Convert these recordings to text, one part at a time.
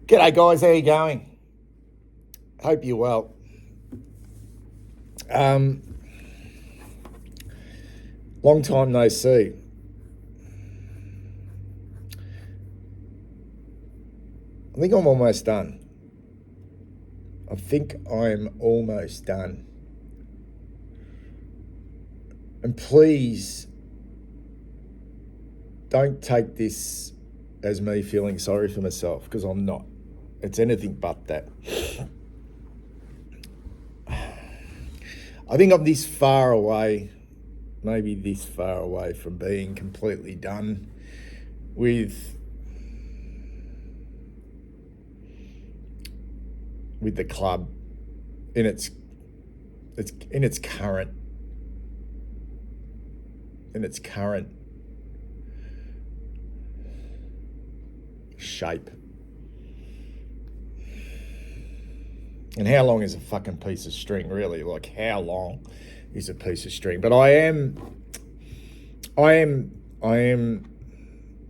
G'day guys, how you going? Hope you're well. Long time no see. I think I'm almost done. I think I'm almost done. And please don't take this as me feeling sorry for myself, because I'm not. It's anything but that. I think I'm this far away, maybe this far away from being completely done with the club in its current shape. And how long is a fucking piece of string, really? Like, how long is a piece of string? But I am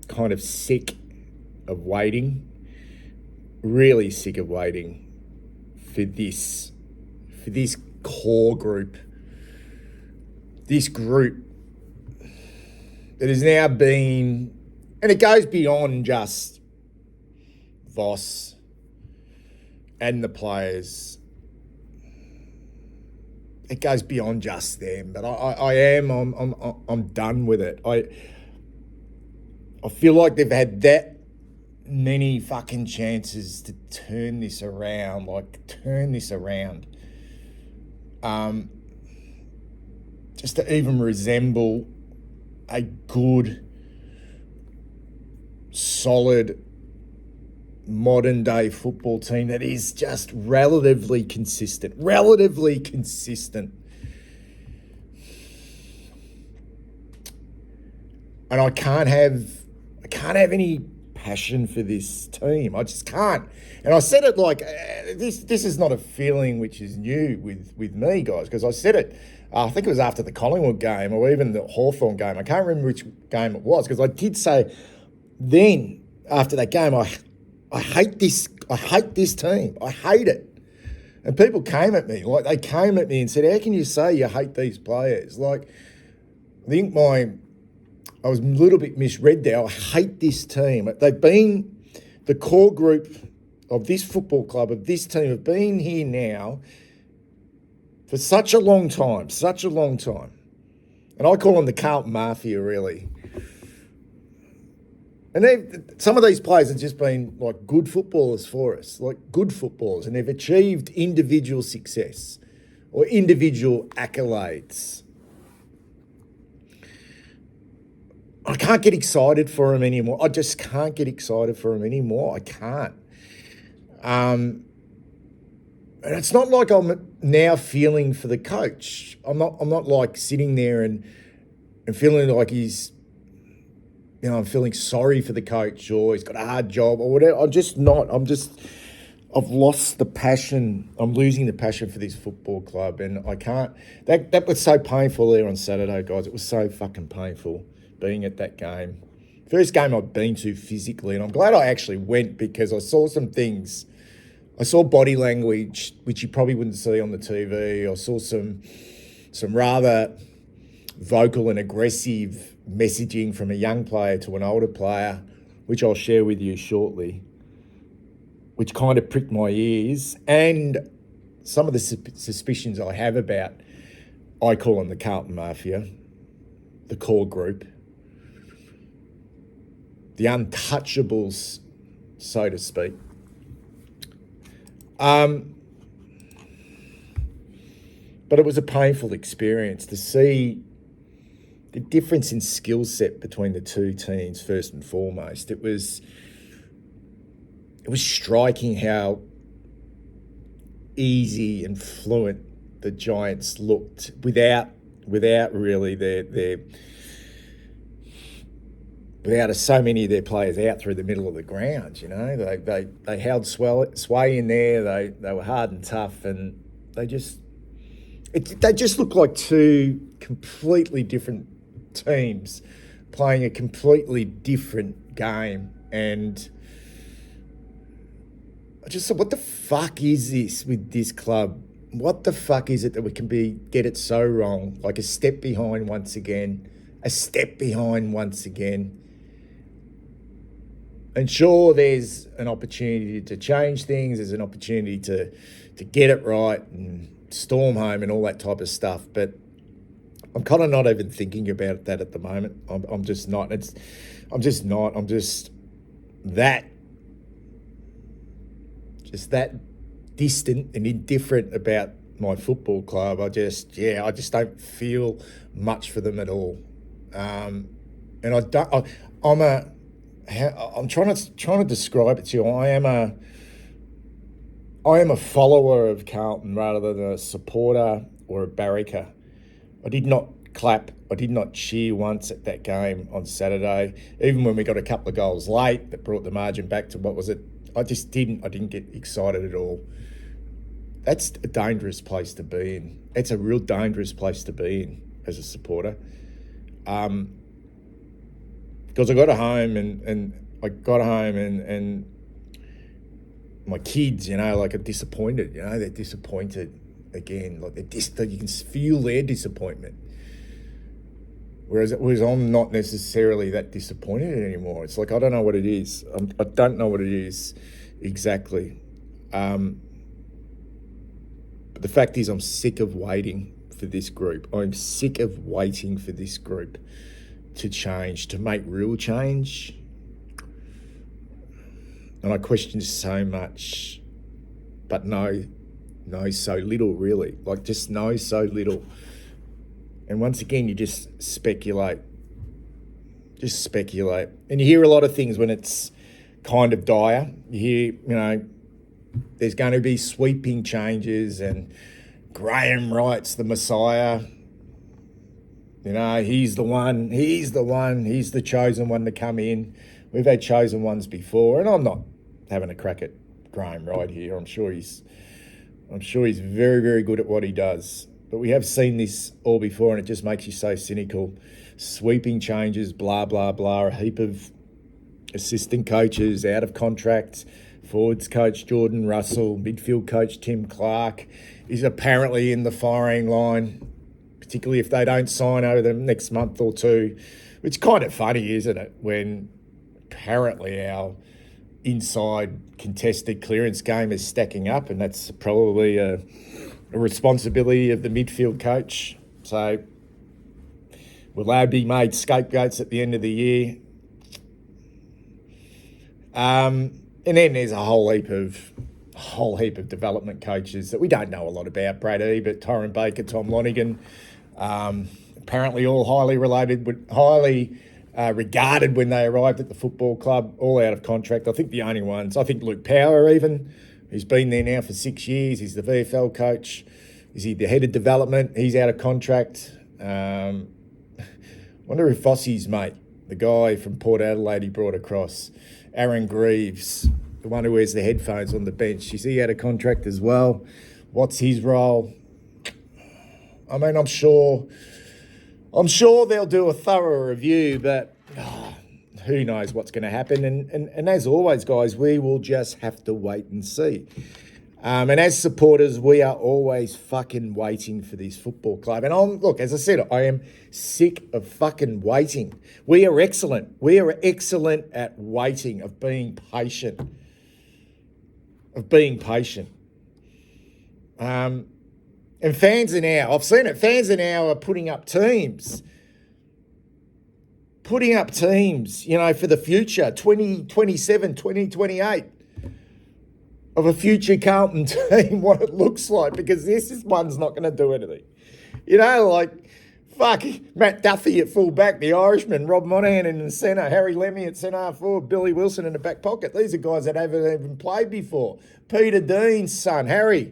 kind of sick of waiting, really sick of waiting for this core group, this group that has now been, and it goes beyond just Voss and the players. It goes beyond just them, but I'm done with it. I feel like they've had that many fucking chances to turn this around, just to even resemble a good, solid, modern day football team that is just relatively consistent. And I can't have any passion for this team. I just can't. And I said it like, this is not a feeling which is new with me, guys, because I said it, I think it was after the Collingwood game or even the Hawthorn game. I can't remember which game it was, because I did say then, after that game, I hate this team. I hate it. And people came at me. Like, they came at me and said, how can you say you hate these players? Like, I think I was a little bit misread there. I hate this team. They've been, the core group of this football club, of this team, have been here now for such a long time. And I call them the Carlton Mafia, really. And some of these players have just been like good footballers for us, and they've achieved individual success or individual accolades. I can't get excited for them anymore. I just can't get excited for them anymore. I can't. And it's not like I'm now feeling for the coach. I'm not like sitting there and feeling like he's, I'm feeling sorry for the coach or he's got a hard job or whatever. I'm just not. I've lost the passion. I'm losing the passion for this football club, and I can't. That was so painful there on Saturday, guys. It was so fucking painful being at that game. First game I've been to physically, and I'm glad I actually went, because I saw some things. I saw body language, which you probably wouldn't see on the TV. I saw some rather vocal and aggressive messaging from a young player to an older player, which I'll share with you shortly, which kind of pricked my ears, and some of the suspicions I have about, I call them the Carlton Mafia, the core group, the untouchables, so to speak. But it was a painful experience to see the difference in skill set between the two teams, first and foremost. It was striking how easy and fluent the Giants looked without really without so many of their players out through the middle of the ground. They held sway in there. They were hard and tough, and they just looked like two completely different teams playing a completely different game. And I just thought, what the fuck is this with this club? What the fuck is it that we can get it so wrong? Like a step behind once again. A step behind once again. And sure, there's an opportunity to change things. There's an opportunity to get it right and storm home and all that type of stuff. But I'm kind of not even thinking about that at the moment. I'm just not. I'm just not. I'm just that distant and indifferent about my football club. I just don't feel much for them at all. And I'm trying to describe it to you. I am a follower of Carlton rather than a supporter or a barracker. I did not clap. I did not cheer once at that game on Saturday. Even when we got a couple of goals late that brought the margin back to what was it? I didn't get excited at all. That's a dangerous place to be in. It's a real dangerous place to be in as a supporter. Because I got home and my kids, like are disappointed. They're disappointed again. Like you can feel their disappointment. Whereas I'm not necessarily that disappointed anymore. It's like I don't know what it is. I don't know what it is exactly. But the fact is, I'm sick of waiting for this group. I'm sick of waiting for this group to change, to make real change. And I question so much, but know so little, really. Like, just know so little. And once again, you just speculate. Just speculate. And you hear a lot of things when it's kind of dire. You hear, there's going to be sweeping changes and Graham Wright's the Messiah. He's the one, he's the chosen one to come in. We've had chosen ones before, and I'm not having a crack at Graham Wright here. I'm sure he's very, very good at what he does. But we have seen this all before, and it just makes you so cynical. Sweeping changes, blah, blah, blah. A heap of assistant coaches out of contract. Forwards coach Jordan Russell, midfield coach Tim Clark is apparently in the firing line, particularly if they don't sign over the next month or two. It's kind of funny, isn't it, when apparently our inside contested clearance game is stacking up, and that's probably a responsibility of the midfield coach. So will they be made scapegoats at the end of the year? And then there's a whole heap of development coaches that we don't know a lot about. Brad Ebert, Torrin Baker, Tom Lonigan, apparently all highly regarded when they arrived at the football club, all out of contract. I think the only ones, Luke Power even, who's been there now for 6 years. He's the VFL coach. Is he the head of development? He's out of contract. Wonder if Fossey's mate, the guy from Port Adelaide he brought across, Aaron Greaves, the one who wears the headphones on the bench, is he out of contract as well? What's his role? I mean, I'm sure they'll do a thorough review, but who knows what's going to happen. And as always, guys, we will just have to wait and see. And as supporters, we are always fucking waiting for this football club. And look, as I said, I am sick of fucking waiting. We are excellent. We are excellent at waiting, of being patient. And fans are now, I've seen it, fans are now are putting up teams, for the future, 2027, 2028, of a future Carlton team, what it looks like, because this one's not going to do anything. Fuck, Matt Duffy at full back, the Irishman, Rob Monahan in the centre, Harry Lemmy at centre forward, Billy Wilson in the back pocket. These are guys that haven't even played before. Peter Dean's son, Harry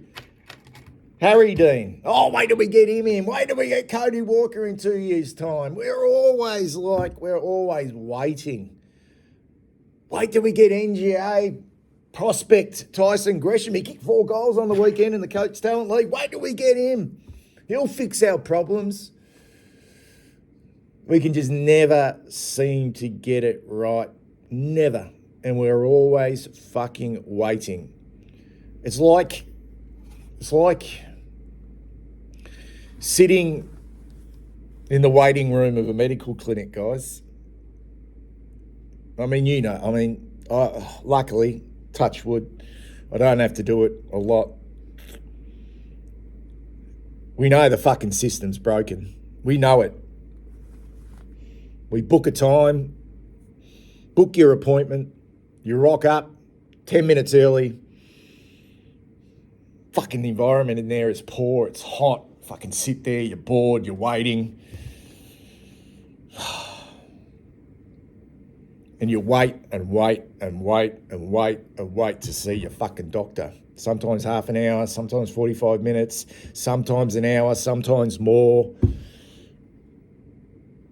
Dean. Oh, wait till we get him in. Wait till we get Cody Walker in 2 years' time. We're always waiting. Wait till we get NGA prospect Tyson Gresham. He kicked 4 goals on the weekend in the Coach Talent League. Wait till we get him. He'll fix our problems. We can just never seem to get it right. Never. And we're always fucking waiting. It's like sitting in the waiting room of a medical clinic, guys. I mean, luckily, touch wood, I don't have to do it a lot. We know the fucking system's broken. We know it. We book a time, book your appointment, you rock up 10 minutes early. Fucking the environment in there is poor, it's hot. Fucking sit there, you're bored, you're waiting. And you wait and wait and wait and wait and wait to see your fucking doctor. Sometimes half an hour, sometimes 45 minutes, sometimes an hour, sometimes more.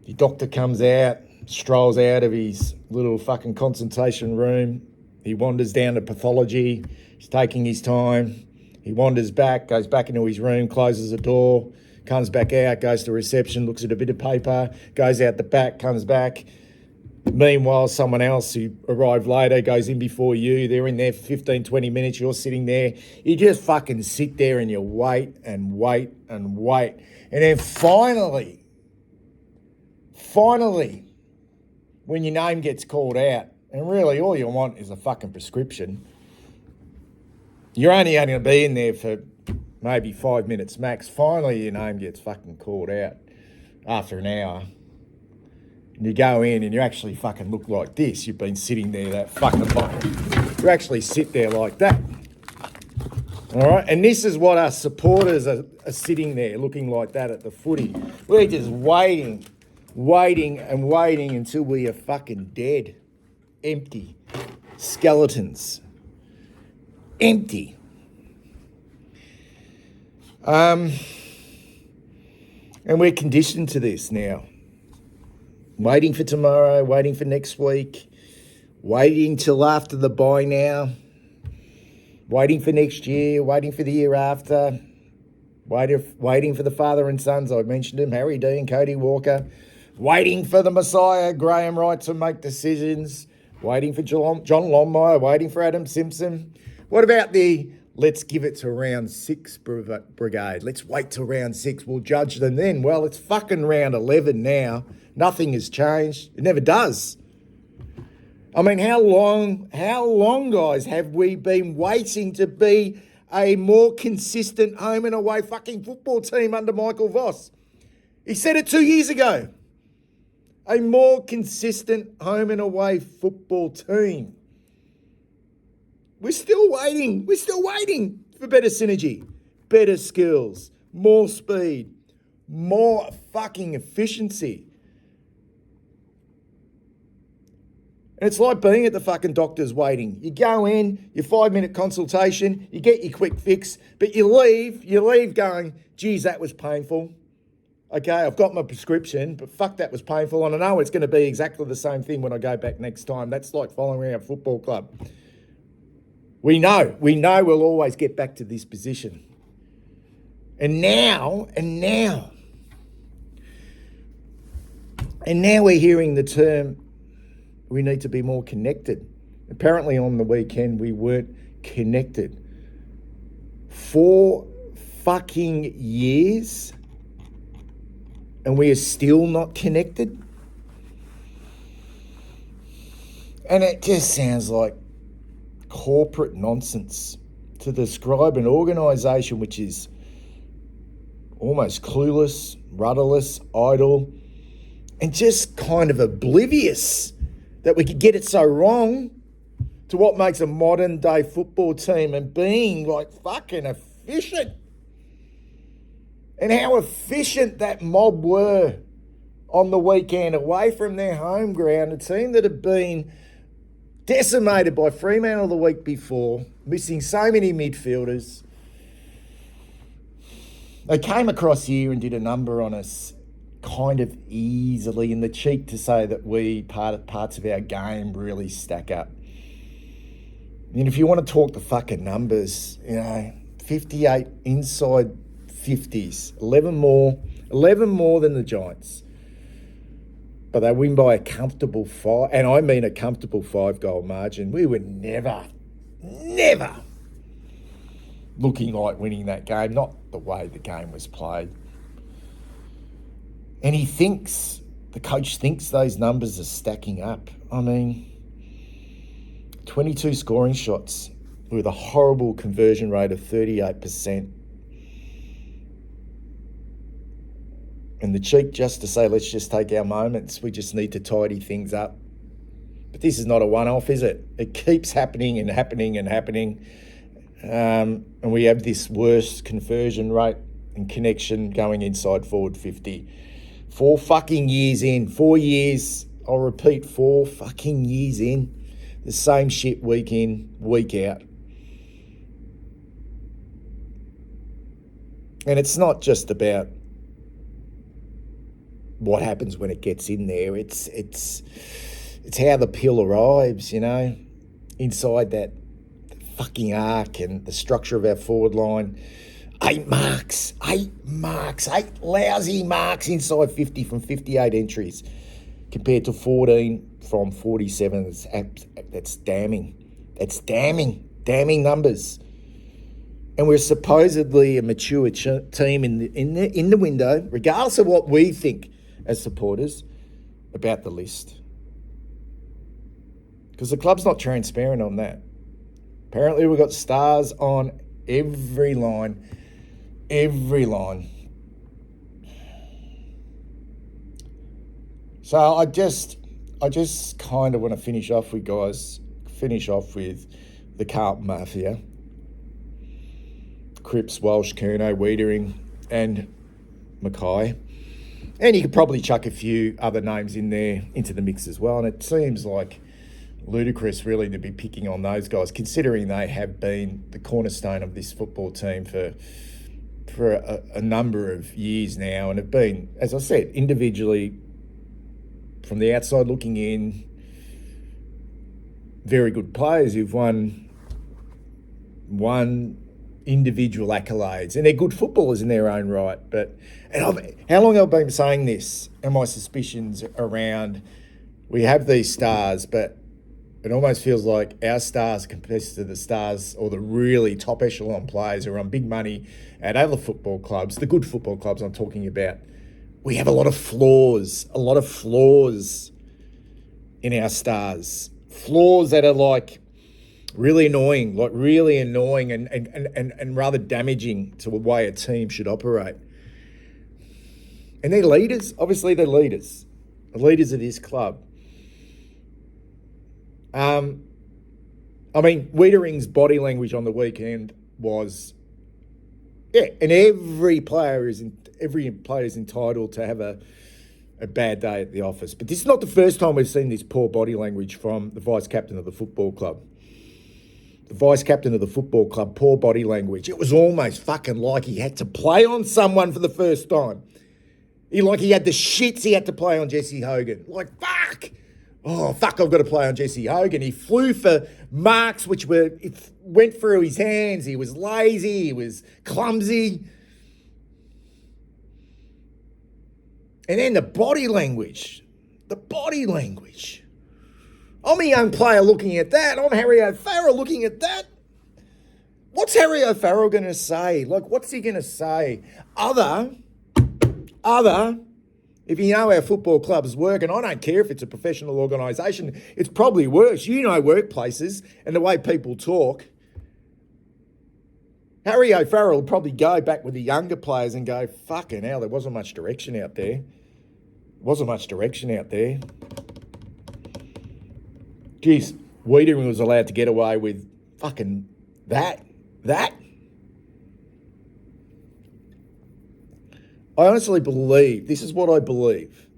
Your doctor comes out, strolls out of his little fucking consultation room. He wanders down to pathology. He's taking his time. He wanders back, goes back into his room, closes the door, comes back out, goes to reception, looks at a bit of paper, goes out the back, comes back. Meanwhile, someone else who arrived later goes in before you. They're in there for 15, 20 minutes. You're sitting there. You just fucking sit there and you wait and wait and wait. And then finally, when your name gets called out, and really all you want is a fucking prescription, you're only going to be in there for maybe 5 minutes max. Finally, your name gets fucking called out after an hour. And you go in and you actually fucking look like this. You've been sitting there that fucking long. You actually sit there like that. All right? And this is what our supporters are sitting there looking like that at the footy. We're just waiting and waiting until we are fucking dead. Empty. Skeletons. Empty. And we're conditioned to this now. Waiting for tomorrow, waiting for next week, waiting till after the bye now, waiting for next year, waiting for the year after, waiting for the father and sons, I mentioned them, Harry Dean, Cody Walker, waiting for the Messiah, Graham Wright, to make decisions, waiting for John Longmire, waiting for Adam Simpson. What about the let's give it to round 6 brigade? Let's wait till round 6, we'll judge them then. Well, it's fucking round 11 now. Nothing has changed. It never does. I mean, how long, guys, have we been waiting to be a more consistent home and away fucking football team under Michael Voss? He said it 2 years ago. A more consistent home and away football team. We're still waiting. We're still waiting for better synergy, better skills, more speed, more fucking efficiency. And it's like being at the fucking doctor's waiting. You go in, your 5-minute consultation, you get your quick fix, but you leave going, geez, that was painful. Okay, I've got my prescription, but fuck, that was painful. And I know it's going to be exactly the same thing when I go back next time. That's like following our football club. We know we'll always get back to this position. And now we're hearing the term, we need to be more connected. Apparently on the weekend we weren't connected. 4 fucking years and we are still not connected? And it just sounds like corporate nonsense to describe an organisation which is almost clueless, rudderless, idle, and just kind of oblivious that we could get it so wrong to what makes a modern day football team and being like fucking efficient. And how efficient that mob were on the weekend away from their home ground, a team that had been decimated by Fremantle the week before, missing so many midfielders. They came across here and did a number on us kind of easily, in the cheek to say that parts of our game really stack up. And if you want to talk the fucking numbers, 58 inside 50s, 11 more than the Giants. But they win by a comfortable 5, and I mean a comfortable 5-goal margin. We were never looking like winning that game, not the way the game was played. And the coach thinks those numbers are stacking up. I mean, 22 scoring shots with a horrible conversion rate of 38%. And the cheek just to say, let's just take our moments. We just need to tidy things up. But this is not a one-off, is it? It keeps happening and happening and happening. And we have this worst conversion rate and connection going inside forward 50. 4 fucking years in. 4 years. I'll repeat, 4 fucking years in. The same shit week in, week out. And it's not just about what happens when it gets in there. It's how the pill arrives, inside that fucking arc and the structure of our forward line. 8 marks, 8 lousy marks inside 50 from 58 entries compared to 14 from 47. That's damning. That's damning numbers. And we're supposedly a mature team in the window, regardless of what we think as supporters about the list. Because the club's not transparent on that. Apparently we've got stars on every line. So I just kind of want to finish off with the Carlton Mafia. Cripps, Walsh, Curnow, Wiedering and Mackay. And you could probably chuck a few other names in there into the mix as well. And it seems like ludicrous really to be picking on those guys, considering they have been the cornerstone of this football team for a number of years now and have been, as I said, individually, from the outside looking in, very good players who've won individual accolades, and they're good footballers in their own right. How long have I been saying this? And my suspicions around, we have these stars, but it almost feels like our stars compared to the stars or the really top echelon players who are on big money at other football clubs, the good football clubs I'm talking about. We have a lot of flaws in our stars. Flaws that are like really annoying and rather damaging to the way a team should operate. And they're leaders. Obviously, they're leaders. The leaders of this club. Wiedering's body language on the weekend was, and every player is entitled to have a bad day at the office. But this is not the first time we've seen this poor body language from the vice-captain of the football club. The vice-captain of the football club, poor body language. It was almost fucking like he had to play on someone for the first time. He had the shits he had to play on Jesse Hogan. Fuck! Oh, fuck, I've got to play on Jesse Hogan. He flew for marks it went through his hands. He was lazy. He was clumsy. And then the body language. I'm a young player looking at that. I'm Harry O'Farrell looking at that. What's Harry O'Farrell going to say? What's he going to say? Other, if you know how football clubs work, and I don't care if it's a professional organisation, it's probably worse. You know workplaces and the way people talk. Harry O'Farrell will probably go back with the younger players and go, fucking hell, there wasn't much direction out there. Geez, Wiedering was allowed to get away with fucking that. I honestly believe, this is what I believe.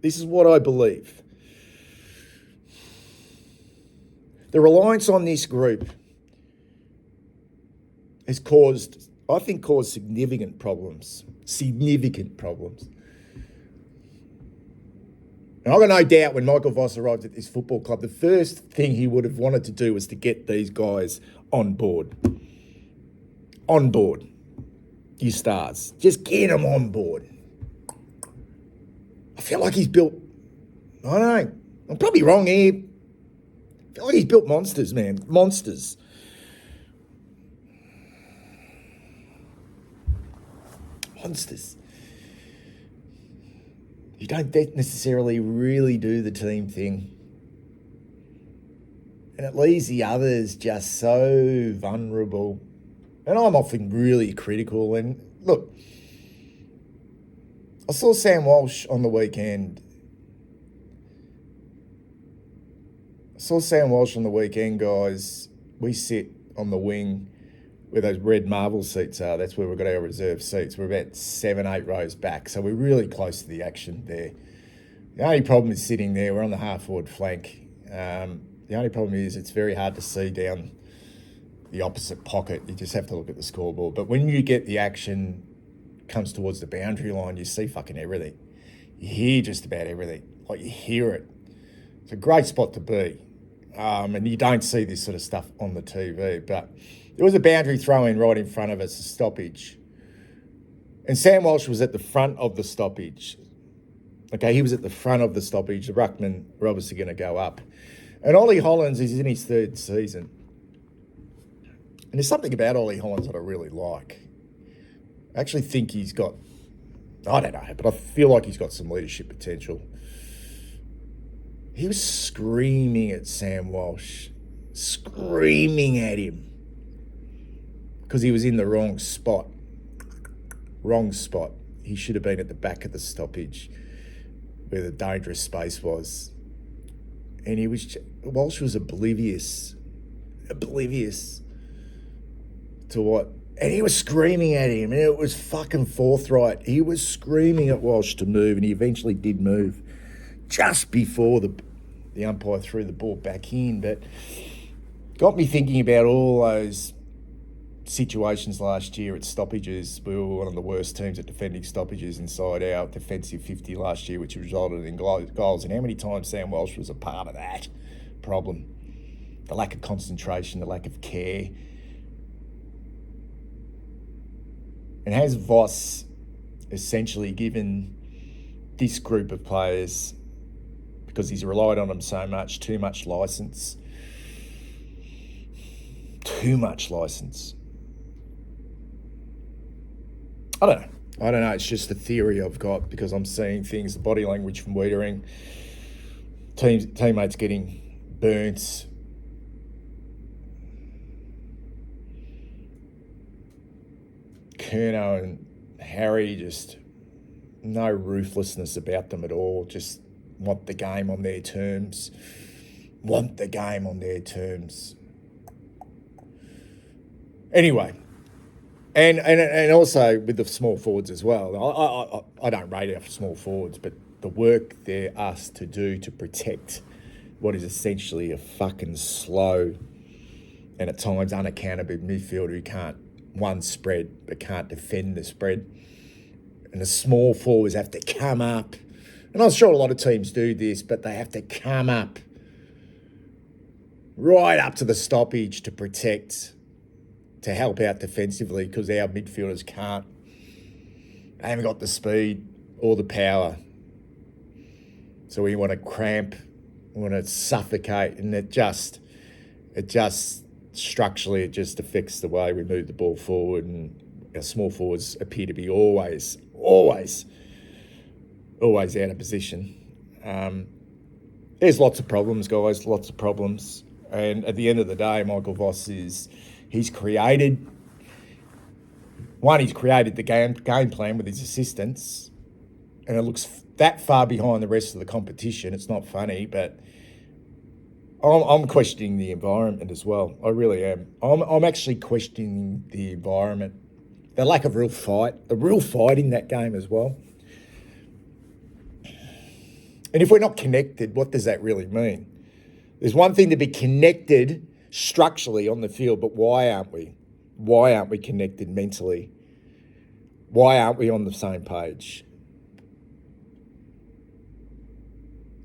The reliance on this group has caused significant problems. And I've got no doubt when Michael Voss arrived at this football club, the first thing he would have wanted to do was to get these guys on board. You stars. Just get them on board. I feel like he's built, I don't know, I'm probably wrong here. I feel like he's built monsters, man. Monsters. Monsters. You don't necessarily really do the team thing. And it leaves the others just so vulnerable. And I'm often really critical. And look, I saw Sam Walsh on the weekend. Guys. We sit on the wing where those red marble seats are. That's where we've got our reserve seats. We're about 7-8 rows back. So we're really close to the action there. The only problem is sitting there. We're on the half-forward flank. The only problem is it's very hard to see down the opposite pocket. You just have to look at the scoreboard. But when you get the action comes towards the boundary line, you see fucking everything. You hear just about everything. Like, you hear it. It's a great spot to be. And you don't see this sort of stuff on the TV. But there was a boundary throw-in right in front of us, a stoppage. And Sam Walsh was at the front of the stoppage. Okay, he was at the front of the stoppage. The ruckmen were obviously going to go up. And Ollie Hollins is in his third season. And there's something about Ollie Hollins that I really like. I actually think he's got, I don't know, but I feel like he's got some leadership potential. He was screaming at Sam Walsh, screaming at him because he was in the wrong spot. Wrong spot. He should have been at the back of the stoppage where the dangerous space was. And Walsh was oblivious to what, and he was screaming at him, and it was fucking forthright. He was screaming at Walsh to move, and he eventually did move just before the umpire threw the ball back in. But got me thinking about all those situations last year at stoppages. We were one of the worst teams at defending stoppages inside our defensive 50 last year, which resulted in goals. And how many times Sam Walsh was a part of that problem? The lack of concentration, the lack of care. And has Voss essentially given this group of players, because he's relied on them so much, too much licence? Too much licence. I don't know. It's just a theory I've got because I'm seeing things, the body language from Wiedering, teammates getting burnt. Kerno and Harry, just no ruthlessness about them at all. Just want the game on their terms. Anyway, and also with the small forwards as well. I don't rate our small forwards, but the work they're asked to do to protect what is essentially a fucking slow and at times unaccountable midfielder who can't spread but can't defend the spread. And the small forwards have to come up. And I'm sure a lot of teams do this, but they have to come up right up to the stoppage to protect, to help out defensively, because our midfielders can't. They haven't got the speed or the power. So we want to cramp, we want to suffocate, and it just structurally, it just affects the way we move the ball forward, and our small forwards appear to be always out of position. There's lots of problems, guys, lots of problems. And at the end of the day, Michael Voss he's created the game plan with his assistants, and it looks that far behind the rest of the competition. It's not funny, but I'm questioning the environment as well. I really am. I'm actually questioning the environment, the lack of real fight in that game as well. And if we're not connected, what does that really mean? There's one thing to be connected structurally on the field, but why aren't we? Why aren't we connected mentally? Why aren't we on the same page?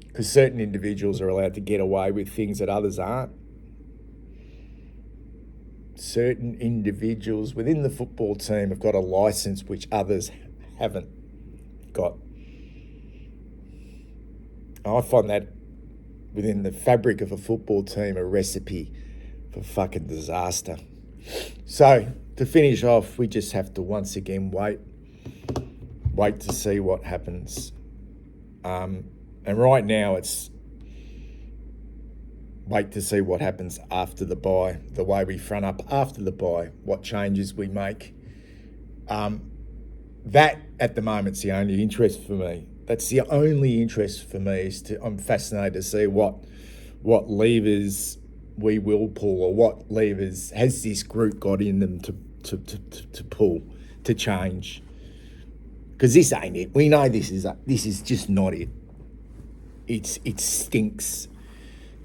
Because certain individuals are allowed to get away with things that others aren't. Certain individuals within the football team have got a licence which others haven't got. I find that within the fabric of a football team a recipe for fucking disaster. So, to finish off, we just have to once again wait wait to see what happens. And right now it's wait to see what happens after the bye, the way we front up after the bye, what changes we make. That at the moment's the only interest for me. That's the only interest for me. I'm fascinated to see what levers we will pull, or what levers has this group got in them to pull, to change. Because this ain't it. We know this is just not it. It stinks.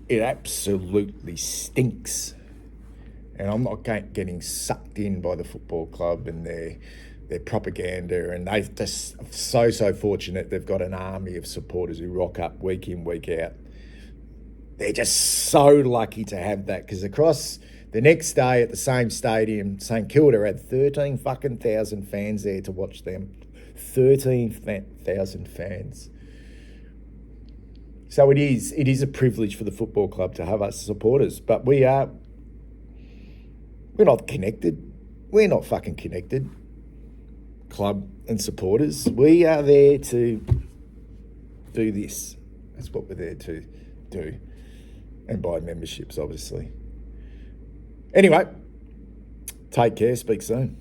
It absolutely stinks. And I'm not getting sucked in by the football club and their propaganda, and they're just so fortunate they've got an army of supporters who rock up week in, week out. They're just so lucky to have that, because across the next day at the same stadium, St Kilda had 13,000 fans there to watch them. 13,000 fans. So it is a privilege for the football club to have us supporters, but we're not connected. We're not fucking connected, club and supporters. We are there to do this. That's what we're there to do. And buy memberships, obviously. Anyway, take care. Speak soon.